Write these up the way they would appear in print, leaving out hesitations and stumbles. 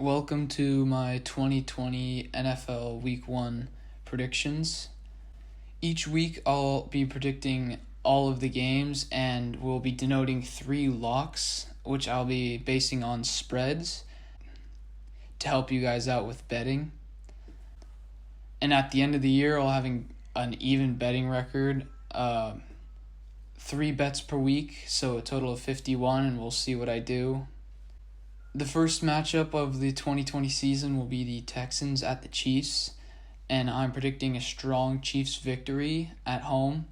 Welcome to my 2020 NFL Week 1 predictions. Each week I'll be predicting all of the games and we'll be denoting 3 locks, which I'll be basing on spreads to help you guys out with betting. And at the end of the year, I'll having an even betting record, 3 bets per week, so a total of 51, and we'll see what I do. The first matchup of the 2020 season will be the Texans at the Chiefs, and I'm predicting a strong Chiefs victory at home.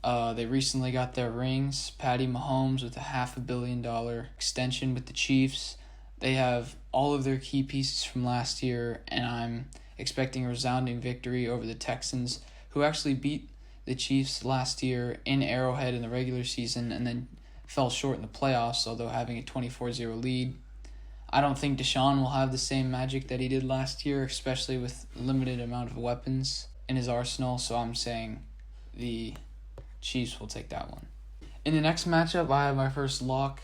They recently got their rings. Patty Mahomes with a $500 million extension with the Chiefs. They have all of their key pieces from last year, and I'm expecting a resounding victory over the Texans, who actually beat the Chiefs last year in Arrowhead in the regular season and then fell short in the playoffs, although having a 24-0 lead. I don't think Deshaun will have the same magic that he did last year, especially with limited amount of weapons in his arsenal, so I'm saying the Chiefs will take that one. In the next matchup, I have my first lock,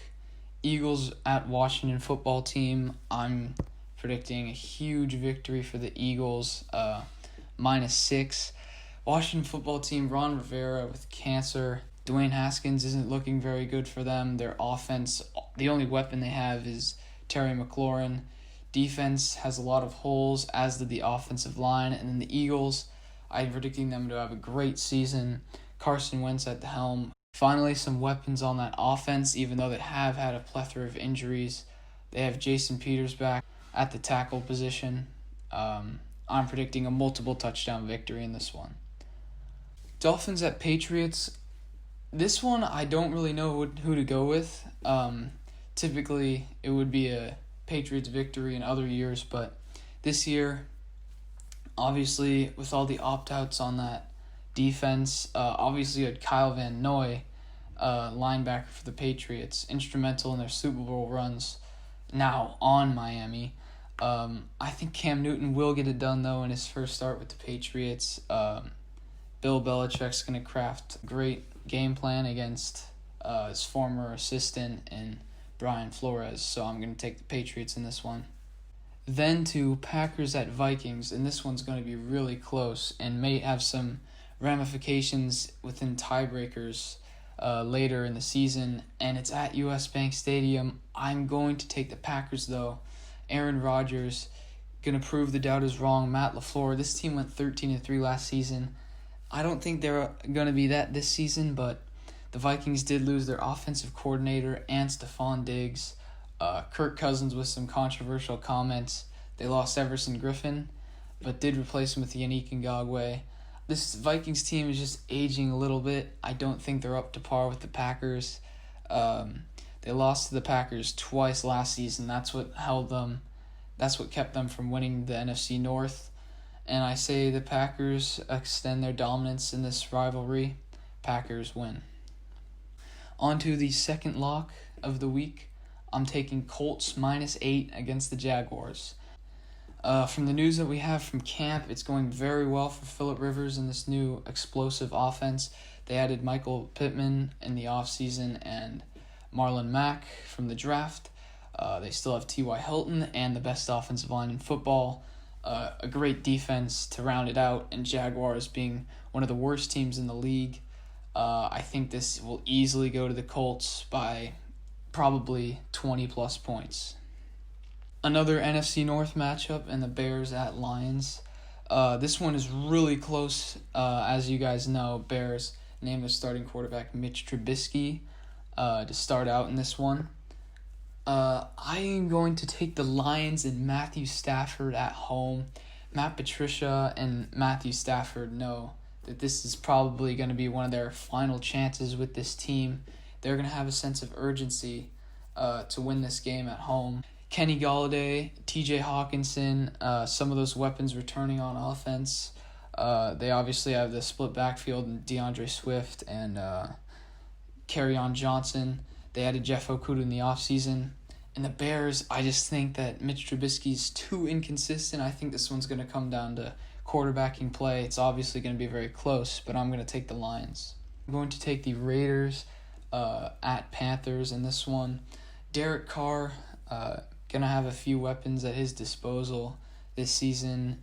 Eagles at Washington football team. I'm predicting a huge victory for the Eagles, -6. Washington football team, Ron Rivera with cancer. Dwayne Haskins isn't looking very good for them. Their offense, the only weapon they have is Terry McLaurin. Defense has a lot of holes, as did the offensive line. And then the Eagles, I'm predicting them to have a great season. Carson Wentz at the helm. Finally, some weapons on that offense, even though they have had a plethora of injuries. They have Jason Peters back at the tackle position. I'm predicting a multiple touchdown victory in this one. Dolphins at Patriots. This one, I don't really know who to go with. Typically, it would be a Patriots victory in other years, but this year, obviously, with all the opt-outs on that defense, obviously you had Kyle Van Noy, linebacker for the Patriots, instrumental in their Super Bowl runs, now on Miami. I think Cam Newton will get it done, though, in his first start with the Patriots. Bill Belichick's going to craft a great game plan against his former assistant and Brian Flores, so I'm going to take the Patriots in this one. Then to Packers at Vikings, and this one's going to be really close and may have some ramifications within tiebreakers later in the season, and it's at US Bank Stadium. I'm going to take the Packers, though. Aaron Rodgers going to prove the doubters wrong. Matt LaFleur, this team went 13-3 last season. I don't think they're going to be that this season, but the Vikings did lose their offensive coordinator and Stephon Diggs. Kirk Cousins with some controversial comments. They lost Everson Griffin, but did replace him with Yannick Ngakoue. This Vikings team is just aging a little bit. I don't think they're up to par with the Packers. They lost to the Packers twice last season. That's what held them. That's what kept them from winning the NFC North. And I say the Packers extend their dominance in this rivalry. Packers win. On to the second lock of the week. I'm taking Colts -8 against the Jaguars. From the news that we have from camp, it's going very well for Phillip Rivers in this new explosive offense. They added Michael Pittman in the offseason and Marlon Mack from the draft. They still have T.Y. Hilton and the best offensive line in football. A great defense to round it out, and Jaguars being one of the worst teams in the league. I think this will easily go to the Colts by probably 20-plus points. Another NFC North matchup, and the Bears at Lions. This one is really close. As you guys know, Bears named their starting quarterback Mitch Trubisky to start out in this one. I am going to take the Lions and Matthew Stafford at home. Matt Patricia and Matthew Stafford know that this is probably going to be one of their final chances with this team. They're going to have a sense of urgency to win this game at home. Kenny Golladay, TJ Hawkinson, some of those weapons returning on offense. They obviously have the split backfield in DeAndre Swift and Kerryon Johnson. They added Jeff Okudah in the offseason. And the Bears, I just think that Mitch Trubisky's too inconsistent. I think this one's going to come down to quarterbacking play. It's obviously going to be very close, but I'm going to take the Lions. I'm going to take the Raiders at Panthers in this one. Derek Carr going to have a few weapons at his disposal this season,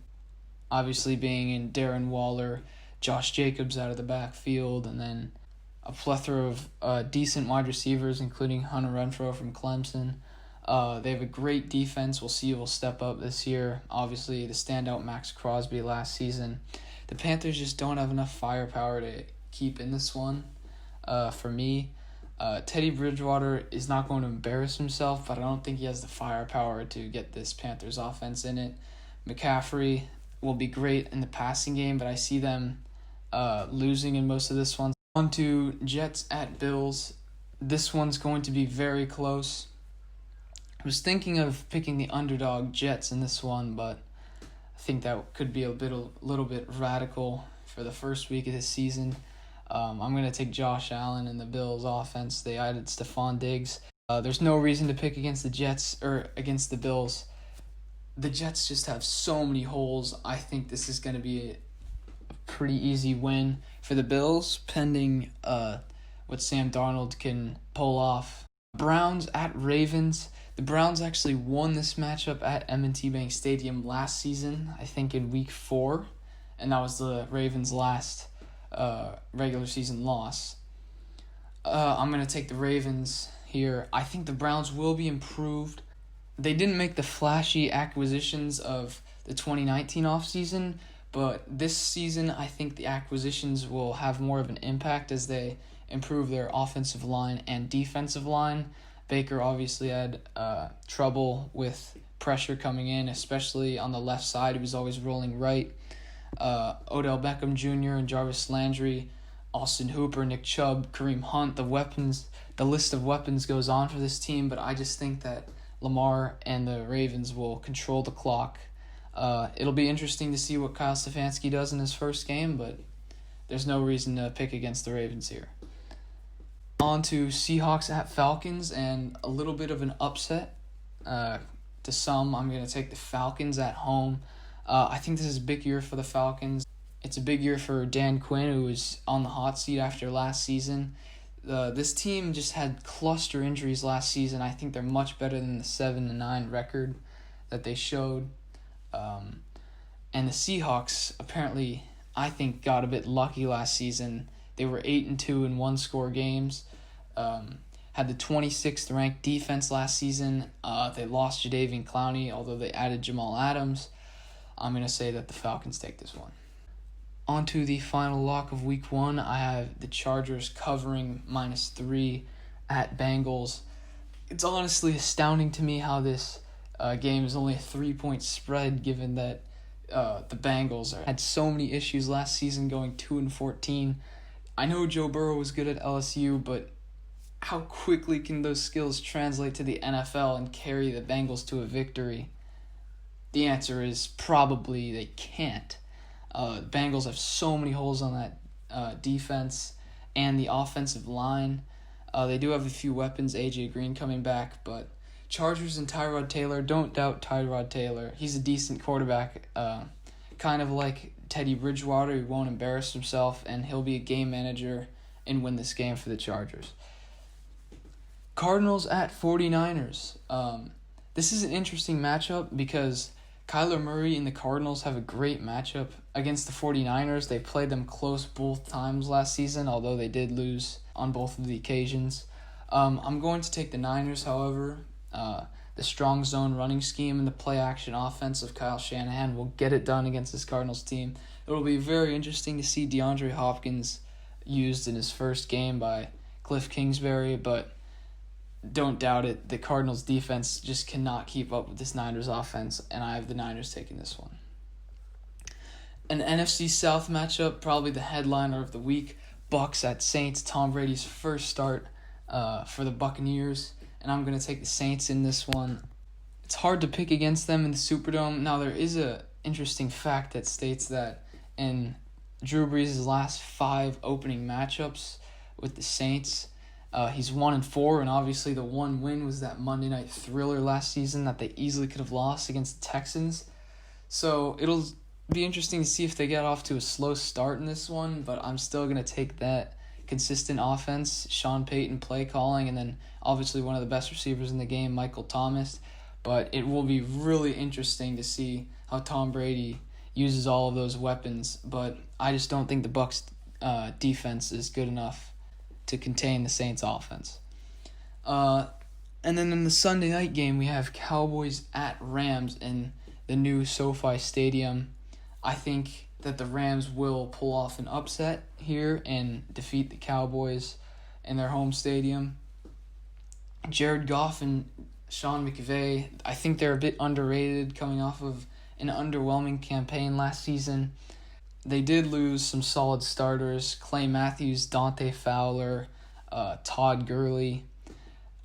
obviously being in Darren Waller, Josh Jacobs out of the backfield, and then a plethora of decent wide receivers, including Hunter Renfrow from Clemson. They have a great defense. We'll see who will step up this year. Obviously, the standout Max Crosby last season. The Panthers just don't have enough firepower to keep in this one. For me, Teddy Bridgewater is not going to embarrass himself, but I don't think he has the firepower to get this Panthers offense in it. McCaffrey will be great in the passing game, but I see them losing in most of this one. On to Jets at Bills. This one's going to be very close. I was thinking of picking the underdog Jets in this one, but I think that could be a little bit radical for the first week of this season. I'm going to take Josh Allen and the Bills offense. They added Stephon Diggs. There's no reason to pick against the Jets or against the Bills. The Jets just have so many holes. I think this is going to be a pretty easy win for the Bills, pending what Sam Darnold can pull off. Browns at Ravens. The Browns actually won this matchup at M&T Bank Stadium last season, I think in week 4, and that was the Ravens' last regular season loss. I'm going to take the Ravens here. I think the Browns will be improved. They didn't make the flashy acquisitions of the 2019 offseason, but this season I think the acquisitions will have more of an impact as they improve their offensive line and defensive line. Baker obviously had trouble with pressure coming in, especially on the left side. He was always rolling right. Odell Beckham Jr. and Jarvis Landry, Austin Hooper, Nick Chubb, Kareem Hunt. The list of weapons goes on for this team, but I just think that Lamar and the Ravens will control the clock. It'll be interesting to see what Kyle Stefanski does in his first game, but there's no reason to pick against the Ravens here. On to Seahawks at Falcons, and a little bit of an upset. To some, I'm going to take the Falcons at home. I think this is a big year for the Falcons. It's a big year for Dan Quinn, who was on the hot seat after last season. This team just had cluster injuries last season. I think they're much better than the 7-9 record that they showed. And the Seahawks apparently, I think, got a bit lucky last season. They were 8-2 in one-score games. Had the 26th ranked defense last season. They lost Jadeveon Clowney, although they added Jamal Adams. I'm going to say that the Falcons take this one. On to the final lock of week 1. I have the Chargers covering -3 at Bengals. It's honestly astounding to me how this game is only a 3-point spread, given that the Bengals had so many issues last season, going 2-14. I know Joe Burrow was good at LSU, but how quickly can those skills translate to the NFL and carry the Bengals to a victory? The answer is probably they can't. The Bengals have so many holes on that defense and the offensive line. They do have a few weapons, A.J. Green coming back, but Chargers and Tyrod Taylor, don't doubt Tyrod Taylor. He's a decent quarterback, kind of like Teddy Bridgewater. He won't embarrass himself, and he'll be a game manager and win this game for the Chargers. Cardinals at 49ers. This is an interesting matchup because Kyler Murray and the Cardinals have a great matchup against the 49ers. They played them close both times last season, although they did lose on both of the occasions. I'm going to take the Niners, however. The strong zone running scheme and the play-action offense of Kyle Shanahan will get it done against this Cardinals team. It will be very interesting to see DeAndre Hopkins used in his first game by Cliff Kingsbury, but don't doubt it. The Cardinals defense just cannot keep up with this Niners offense, and I have the Niners taking this one. An NFC South matchup, probably the headliner of the week. Bucs at Saints. Tom Brady's first start for the Buccaneers, and I'm going to take the Saints in this one. It's hard to pick against them in the Superdome. Now, there is a interesting fact that states that in Drew Brees' last 5 opening matchups with the Saints, he's 1-4, and obviously the one win was that Monday Night Thriller last season that they easily could have lost against the Texans. So it'll be interesting to see if they get off to a slow start in this one, but I'm still going to take that consistent offense, Sean Payton play calling, and then obviously one of the best receivers in the game, Michael Thomas. But it will be really interesting to see how Tom Brady uses all of those weapons. But I just don't think the Bucs defense is good enough to contain the Saints offense. And then in the Sunday night game, we have Cowboys at Rams in the new SoFi Stadium. I think that the Rams will pull off an upset here and defeat the Cowboys in their home stadium. Jared Goff and Sean McVay, I think they're a bit underrated coming off of an underwhelming campaign last season. They did lose some solid starters, Clay Matthews, Dante Fowler, Todd Gurley.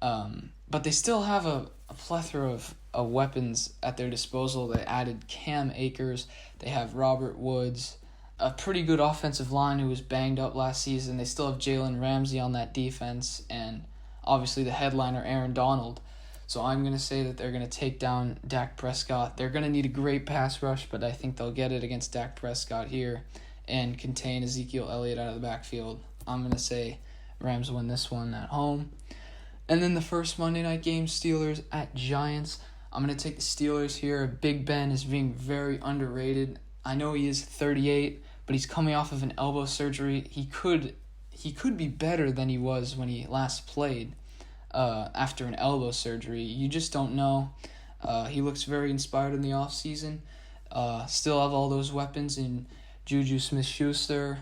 But they still have a plethora of weapons at their disposal. They added Cam Akers. They have Robert Woods, a pretty good offensive line who was banged up last season. They still have Jalen Ramsey on that defense, and obviously the headliner, Aaron Donald. So I'm going to say that they're going to take down Dak Prescott. They're going to need a great pass rush, but I think they'll get it against Dak Prescott here and contain Ezekiel Elliott out of the backfield. I'm going to say Rams win this one at home. And then the first Monday night game, Steelers at Giants. I'm going to take the Steelers here. Big Ben is being very underrated. I know he is 38, but he's coming off of an elbow surgery. He could be better than he was when he last played after an elbow surgery. You just don't know. He looks very inspired in the offseason. Still have all those weapons in Juju Smith-Schuster,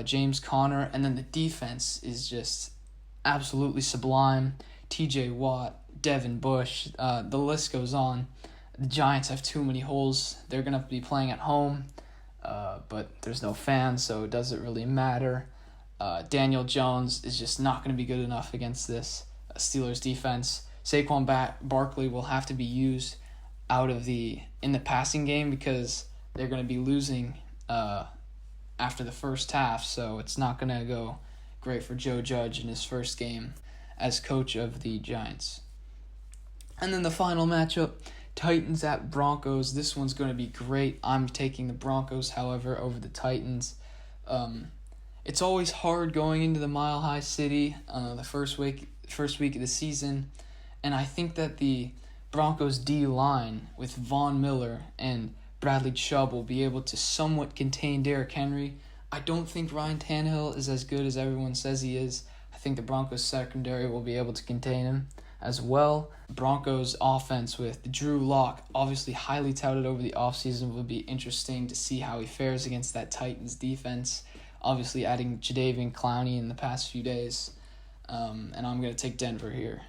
James Conner, and then the defense is just absolutely sublime. TJ Watt, Devin Bush, the list goes on. The Giants have too many holes. They're going to be playing at home, but there's no fans, so it doesn't really matter. Daniel Jones is just not going to be good enough against this Steelers defense. Saquon Barkley will have to be used in the passing game because they're going to be losing after the first half, so it's not going to go great for Joe Judge in his first game as coach of the Giants. And then the final matchup, Titans at Broncos. This one's going to be great. I'm taking the Broncos, however, over the Titans. It's always hard going into the Mile High City the first week of the season, and I think that the Broncos D-line with Von Miller and Bradley Chubb will be able to somewhat contain Derrick Henry. I don't think Ryan Tannehill is as good as everyone says he is. I think the Broncos secondary will be able to contain him as well. Broncos offense with Drew Lock, obviously highly touted over the offseason, will be interesting to see how he fares against that Titans defense. Obviously adding Jadeveon Clowney in the past few days. And I'm going to take Denver here.